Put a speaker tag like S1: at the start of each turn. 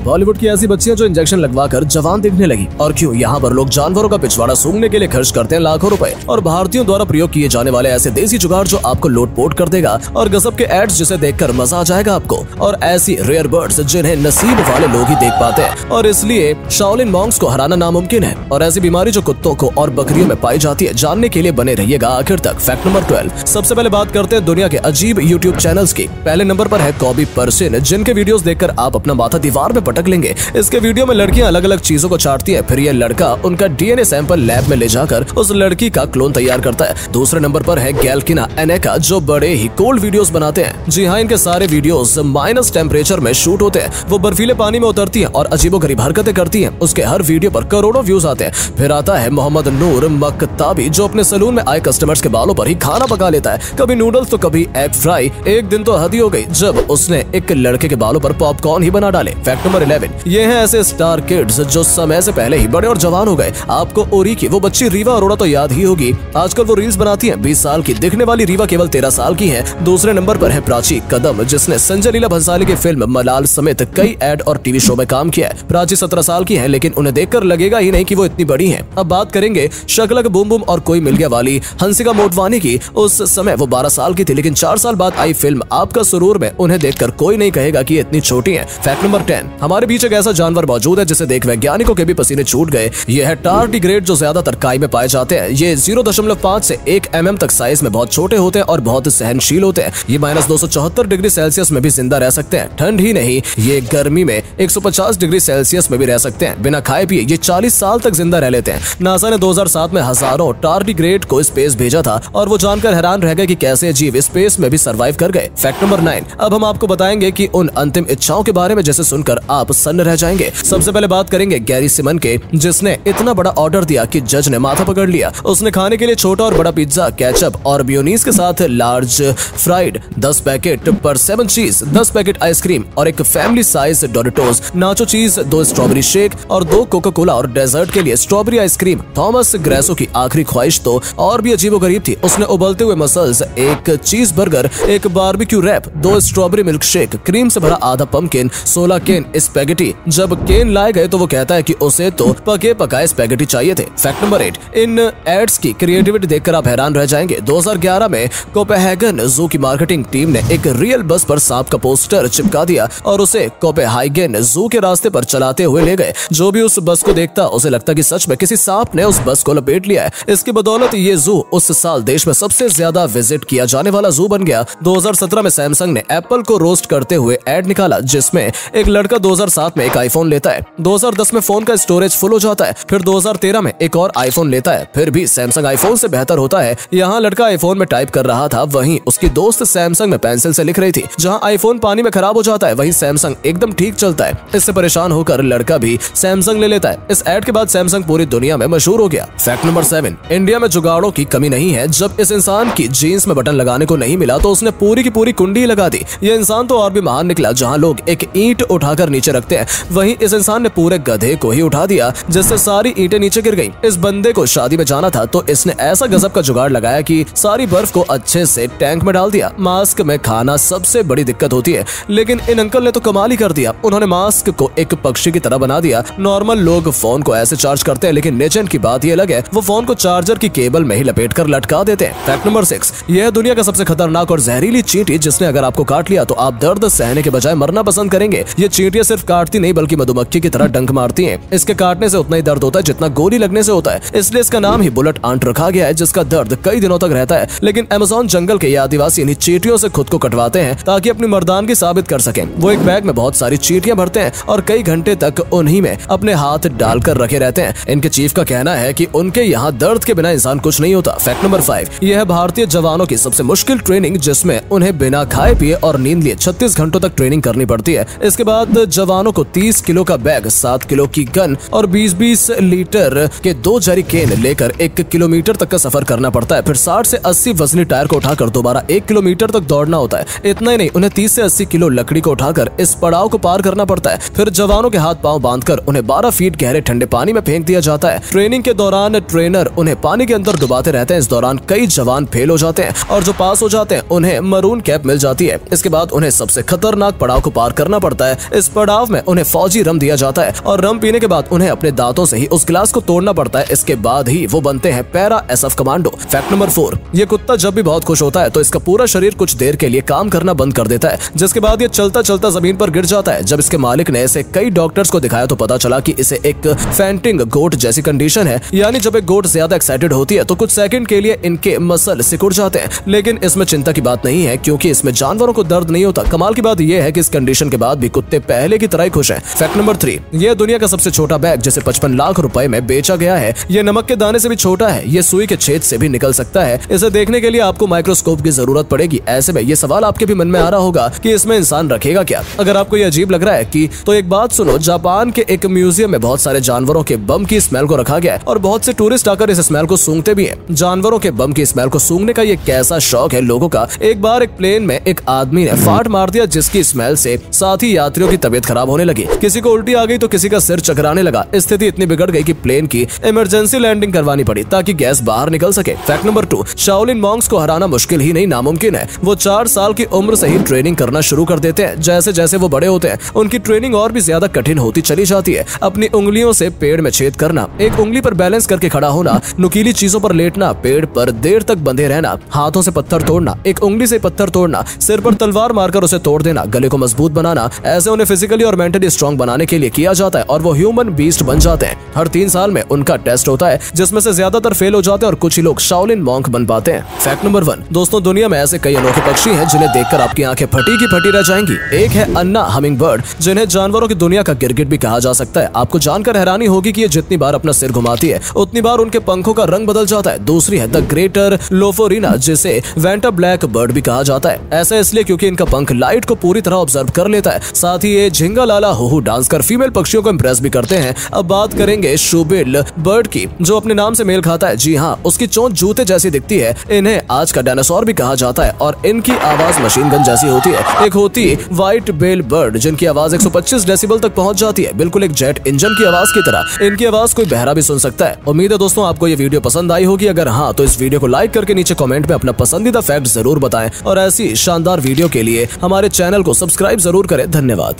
S1: बॉलीवुड की ऐसी बच्चियां जो इंजेक्शन लगवाकर जवान दिखने लगी। और क्यों? यहाँ पर लोग जानवरों का पिछवाड़ा सूंघने के लिए खर्च करते हैं लाखों रुपए। और भारतीयों द्वारा प्रयोग किए जाने वाले ऐसे देसी जुगाड़ जो आपको लोटपोट कर देगा, और गजब के एड्स जिसे देखकर मजा आ जाएगा आपको। और ऐसी रेयर बर्ड्स जिन्हें नसीब वाले लोग ही देख पाते हैं, और इसलिए शाओलिन मॉन्क्स को हराना नामुमकिन है। और ऐसी बीमारी जो कुत्तों को और बकरियों में पाई जाती है, जानने के लिए बने रहिएगा आखिर तक। Fact number 12। सबसे पहले बात करते हैं दुनिया के अजीब यूट्यूब चैनल्स की। पहले नंबर पर है कॉबी पर्सिन, जिनके वीडियोस देखकर आप अपना माथा दीवार में पटक लेंगे। इसके वीडियो में लड़कियां अलग अलग चीजों को चाटती है, फिर यह लड़का उनका डीएनए सैंपल लैब में ले जाकर उस लड़की का क्लोन तैयार करता है। दूसरे नंबर पर है गैल्किना एनेका, जो बड़े ही कोल्ड वीडियोस बनाते हैं। जी हाँ, इनके सारे वीडियोस माइनस टेम्परेचर में शूट होते हैं। वो बर्फीले पानी में उतरती है और अजीबोगरीब हरकतें करती है। उसके हर वीडियो पर करोड़ों व्यूज आते हैं। फिर आता है मोहम्मद नूर मकताबी, जो अपने सलून में आए कस्टमर्स के बालों पर ही खाना पका लेता है, कभी नूडल्स तो कभी एग फ्राई। एक दिन तो हद ही हो गई जब उसने एक लड़के के बालों पर पॉपकॉर्न ही बना डाले। Fact number 11। ये है ऐसे स्टार किड्स जो समय से पहले ही बड़े और जवान हो गए। आपको ओरी की वो बच्ची रीवा अरोड़ा तो याद ही होगी। आजकल वो रील्स बनाती है। 20 साल की दिखने वाली रीवा केवल 13 साल की है। दूसरे नंबर पर है प्राची कदम, जिसने संजय लीला भंसाली की फिल्म मलाल समेत कई एड और टीवी शो में काम किया है। प्राची 17 साल की है, लेकिन उन्हें देखकर लगेगा ही नहीं कि वो इतनी बड़ी हैं। अब बात करेंगे शकलक बूम बूम और कोई मिल गया वाली हंसिका मोटवानी की। उस समय वो 12 साल की थी, लेकिन 4 साल बाद आई फिल्म आपका सुरूर में उन्हें देखकर कोई नहीं कहेगा कि इतनी छोटी हैं। Fact number 10। हमारे बीच एक ऐसा जानवर मौजूद है जिसे देख वैज्ञानिकों के भी पसीने छूट गए। यह है टार्डिग्रेड, जो ज्यादातर काई में पाए जाते हैं। ये 0.5 से 1 mm तक साइज में बहुत छोटे होते हैं और बहुत सहनशील होते हैं। ये -274 डिग्री सेल्सियस में भी जिंदा रह सकते हैं। ठंड ही नहीं, ये गर्मी में 150 डिग्री सेल्सियस में भी रह सकते हैं। बिना खाए पिए ये 40 साल तक जिंदा रह लेते हैं। नासा ने 2007 में हजारों टार्डिग्रेड को स्पेस भेजा था, और वो जानकर हैरान रह गए कि कैसे जीव स्पेस में भी सर्वाइव कर गए। Fact number 9। अब हम आपको बताएंगे कि उन अंतिम इच्छाओं के बारे में जिसे सुनकर आप सन्न रह जाएंगे। सबसे पहले बात करेंगे गैरी सिमन के, जिसने इतना बड़ा ऑर्डर दिया कि जज ने माथा पकड़ लिया। उसने खाने के लिए छोटा और बड़ा पिज्जा, केचप और मेयोनीज के साथ लार्ज फ्राइड 10 पैकेट पर 7 चीज, 10 पैकेट आइसक्रीम और एक फैमिली साइज डोरिटोस, नाचो चीज, 2 स्ट्रॉबेरी शेक और 2 कोका कोला, और डेजर्ट के लिए स्ट्रॉबेरी आइसक्रीम। थॉमस ग्रेसो की आखिरी ख्वाहिश तो और भी अजीबोगरीब थी। उसने उबलते हुए मसल्स, एक चीज बर्गर, एक barbecue wrap, 2 strawberry milkshake, cream से भरा आधा पम्पकिन, 16 केन स्पैगेटी। जब केन लाए गए तो वो कहता है कि उसे तो पके पकाए स्पैगेटी चाहिए थे। Fact number 8। इन एड्स की क्रिएटिविटी देखकर आप हैरान रह जाएंगे। 2011 में कोपेनहेगन जू की मार्केटिंग टीम ने एक रियल बस पर सांप का पोस्टर चिपका दिया और उसे कोपेनहेगन जू के रास्ते पर चलाते हुए ले गए। जो भी उस बस को देखता उसे लगता कि सच में किसी सांप ने उस बस को लपेट लिया है। इसकी बदौलत ये जू उस साल देश में सबसे ज्यादा विजिट किया जाने वाला जू बन गया। 2017 में सैमसंग ने एप्पल को रोस्ट करते हुए एड निकाला, जिसमें एक लड़का 2007 में एक आईफोन लेता है, 2010 में फोन का स्टोरेज फुल हो जाता है, फिर 2013 में एक और आईफोन लेता है, फिर भी सैमसंग आईफोन से बेहतर होता है। यहाँ लड़का आईफोन में टाइप कर रहा था, वहीं उसकी दोस्त सैमसंग में पेंसिल से लिख रही थी। जहाँ आईफोन पानी में खराब हो जाता है, वहीं सैमसंग एकदम ठीक चलता है। इससे परेशान होकर लड़का भी सैमसंग ले लेता है। इस एड के बाद सैमसंग पूरी दुनिया में मशहूर हो गया। Fact number 7। इंडिया में जुगाड़ों की कमी नहीं है। जब इस इंसान की जीन्स में बटन लगाने को नहीं मिला तो उसने पूरी की पूरी कुंडी लगा दी। यह इंसान तो और भी महान निकला। जहाँ लोग एक ईंट उठाकर नीचे रखते हैं, वहीं इस इंसान ने पूरे गधे को ही उठा दिया, जिससे सारी ईंटें नीचे गिर गईं। इस बंदे को शादी में जाना था तो इसने ऐसा गजब का जुगाड़ लगाया कि सारी बर्फ को अच्छे से टैंक में डाल दिया। मास्क में खाना सबसे बड़ी दिक्कत होती है, लेकिन इन अंकल ने तो कमाल ही कर दिया। उन्होंने मास्क को एक पक्षी की तरह बना दिया। नॉर्मल लोग फोन को ऐसे चार्ज करते हैं, लेकिन लेजेंड की बात यह अलग है, वो फोन को चार्जर की केबल में ही लपेट कर लटका देते हैं। Fact number 6। यह दुनिया का सबसे खतरनाक और जहरीली चींटी, जिसने अगर आपको काट लिया तो आप दर्द सहने के बजाय मरना पसंद करेंगे। ये चींटियां सिर्फ काटती नहीं बल्कि मधुमक्खी की तरह डंक मारती हैं। इसके काटने से उतना ही दर्द होता है जितना गोली लगने से होता है, इसलिए इसका नाम ही बुलेट आंट रखा गया है, जिसका दर्द कई दिनों तक रहता है। लेकिन अमेज़न जंगल के ये आदिवासी इन्हीं चींटियों से खुद को कटवाते हैं ताकि अपनी मर्दानगी साबित कर सकें। वो एक बैग में बहुत सारी चींटियां भरते हैं और कई घंटे तक उन्हीं में अपने हाथ डालकर रखे रहते हैं। इनके चीफ का कहना है कि उनके यहाँ दर्द के बिना इंसान कुछ नहीं होता। Fact number 5। यह है भारतीय जवानों की सबसे मुश्किल ट्रेनिंग, जिसमें उन्हें बिना खाए पिए और नींद लिए 36 घंटों तक ट्रेनिंग करनी पड़ती है। इसके बाद जवानों को 30 किलो का बैग, 7 किलो की गन और 20-20 लीटर के 2 जैरिकेन लेकर 1 किलोमीटर तक का सफर करना पड़ता है। फिर 60 से 80 वजनी टायर को उठाकर दोबारा 1 किलोमीटर तक दौड़ना होता है। इतना ही नहीं, उन्हें 30 से 80 किलो लकड़ी को उठाकर इस पड़ाव को पार करना पड़ता है। फिर जवानों के हाथ पांव बांधकर उन्हें 12 फीट गहरे ठंडे पानी में फेंक दिया जाता है। ट्रेनिंग के दौरान ट्रेनर उन्हें पानी के अंदर डुबाते रहते हैं। इस दौरान कई जवान फेल हो जाते हैं और जो पास हो जाते हैं उन्हें मरून कैप मिल जाती है। इसके बाद उन्हें सबसे खतरनाक पड़ाव को पार करना पड़ता है। इस पड़ाव बर्ताव में उन्हें फौजी रम दिया जाता है और रम पीने के बाद उन्हें अपने दांतों से ही उस गिलास को तोड़ना पड़ता है। इसके बाद ही वो बनते हैं para SF commando. Fact number 4, ये कुत्ता जब भी बहुत खुश होता है तो इसका पूरा शरीर कुछ देर के लिए काम करना बंद कर देता है, जिसके बाद ये चलता चलता जमीन पर गिर जाता है। जब इसके मालिक ने इसे कई डॉक्टर्स को दिखाया तो पता चला कि इसे एक फैंटिंग गोट जैसी कंडीशन है, यानी जब एक गोट ज्यादा एक्साइटेड होती है तो कुछ सेकंड के लिए इनके मसल सिकुड़ जाते हैं। लेकिन इसमें चिंता की बात नहीं है क्योंकि इसमें जानवरों को दर्द नहीं होता। कमाल की बात यह है कि इस कंडीशन के बाद भी कुत्ते पहले की तरह ही खुश हैं। फैक्ट नंबर 3, यह दुनिया का सबसे छोटा बैग जिसे 55 लाख रुपए में बेचा गया है। यह नमक के दाने से भी छोटा है, यह सुई के छेद से भी निकल सकता है। इसे देखने के लिए आपको माइक्रोस्कोप की जरूरत पड़ेगी। ऐसे में ये सवाल आपके भी मन में आ रहा होगा कि इसमें इंसान रखेगा क्या। अगर आपको ये अजीब लग रहा है कि तो एक बात सुनो, जापान के एक म्यूजियम में बहुत सारे जानवरों के बम की स्मेल को रखा गया है और बहुत से टूरिस्ट आकर इस स्मेल को सूंघते भी हैं। जानवरों के बम की स्मेल को सूंघने का ये कैसा शौक है लोगों का। एक बार एक प्लेन में एक आदमी ने फाट मार दिया जिसकी स्मेल से साथी यात्रियों की तबीयत खराब होने लगी। किसी को उल्टी आ गई तो किसी का सिर चकराने लगा। स्थिति इतनी बिगड़ गई कि प्लेन की इमरजेंसी लैंडिंग करवानी पड़ी ताकि गैस बाहर निकल सके। फैक्ट नंबर 2, शाओलिन मॉन्क्स को हराना मुश्किल ही नहीं नामुमकिन है। वो 4 साल की उम्र से ही ट्रेनिंग करना शुरू कर देते हैं। जैसे जैसे वो बड़े होते हैं उनकी ट्रेनिंग और भी ज्यादा कठिन होती चली जाती है। अपनी उंगलियों से पेड़ में छेद करना, एक उंगली पर बैलेंस करके खड़ा होना, नुकीली चीजों पर लेटना, पेड़ पर देर तक बंधे रहना, हाथों से पत्थर तोड़ना, एक उंगली से पत्थर तोड़ना, सिर पर तलवार मारकर उसे तोड़ देना, गले को मजबूत बनाना, ऐसे उन्हें फिजिकली और मेंटली स्ट्रॉन्ग बनाने के लिए किया जाता है और वो ह्यूमन बीस्ट बन जाते हैं। हर 3 साल में उनका टेस्ट होता है जिसमें से ज्यादातर फेल हो जाते हैं और कुछ ही लोग शाओलिन मॉन्क बन पाते हैं। फैक्ट नंबर 1, दोस्तों दुनिया में ऐसे कई अनोखे पक्षी हैं जिन्हें देखकर आपकी आंखें फटी की फटी रह जाएंगी। एक है अन्ना हमिंग बर्ड, जिन्हें जानवरों की दुनिया का गिरगिट भी कहा जा सकता है। आपको जानकर हैरानी होगी कि ये जितनी बार अपना सिर घुमाती है उतनी बार उनके पंखों का रंग बदल जाता है। दूसरी है द ग्रेटर लोफोरिना, जिसे वेंटा ब्लैक बर्ड भी कहा जाता है। ऐसा इसलिए क्योंकि इनका पंख लाइट को पूरी तरह ऑब्जर्व कर लेता है। साथ ही ये झिंगा लाला हुहू डांस कर फीमेल पक्षियों को इम्प्रेस भी करते हैं। अब बात करेंगे शूबिल बर्ड की, जो अपने नाम से मेल खाता है। जी हाँ, उसकी चोंच जूते जैसी दिखती है। इन्हें आज का डायनासोर भी कहा जाता है और इनकी आवाज मशीन गन जैसी होती है। एक होती व्हाइट बेल बर्ड जिनकी आवाज 125 डेसिबल तक पहुंच जाती है, बिल्कुल एक जेट इंजन की आवाज की तरह। इनकी आवाज कोई बहरा भी सुन सकता है। उम्मीद है दोस्तों आपको ये वीडियो पसंद आई होगी। अगर हाँ तो इस वीडियो को लाइक करके नीचे कमेंट में अपना पसंदीदा फैक्ट जरूर बताएं और ऐसी शानदार वीडियो के लिए हमारे चैनल को सब्सक्राइब जरूर करें। धन्यवाद।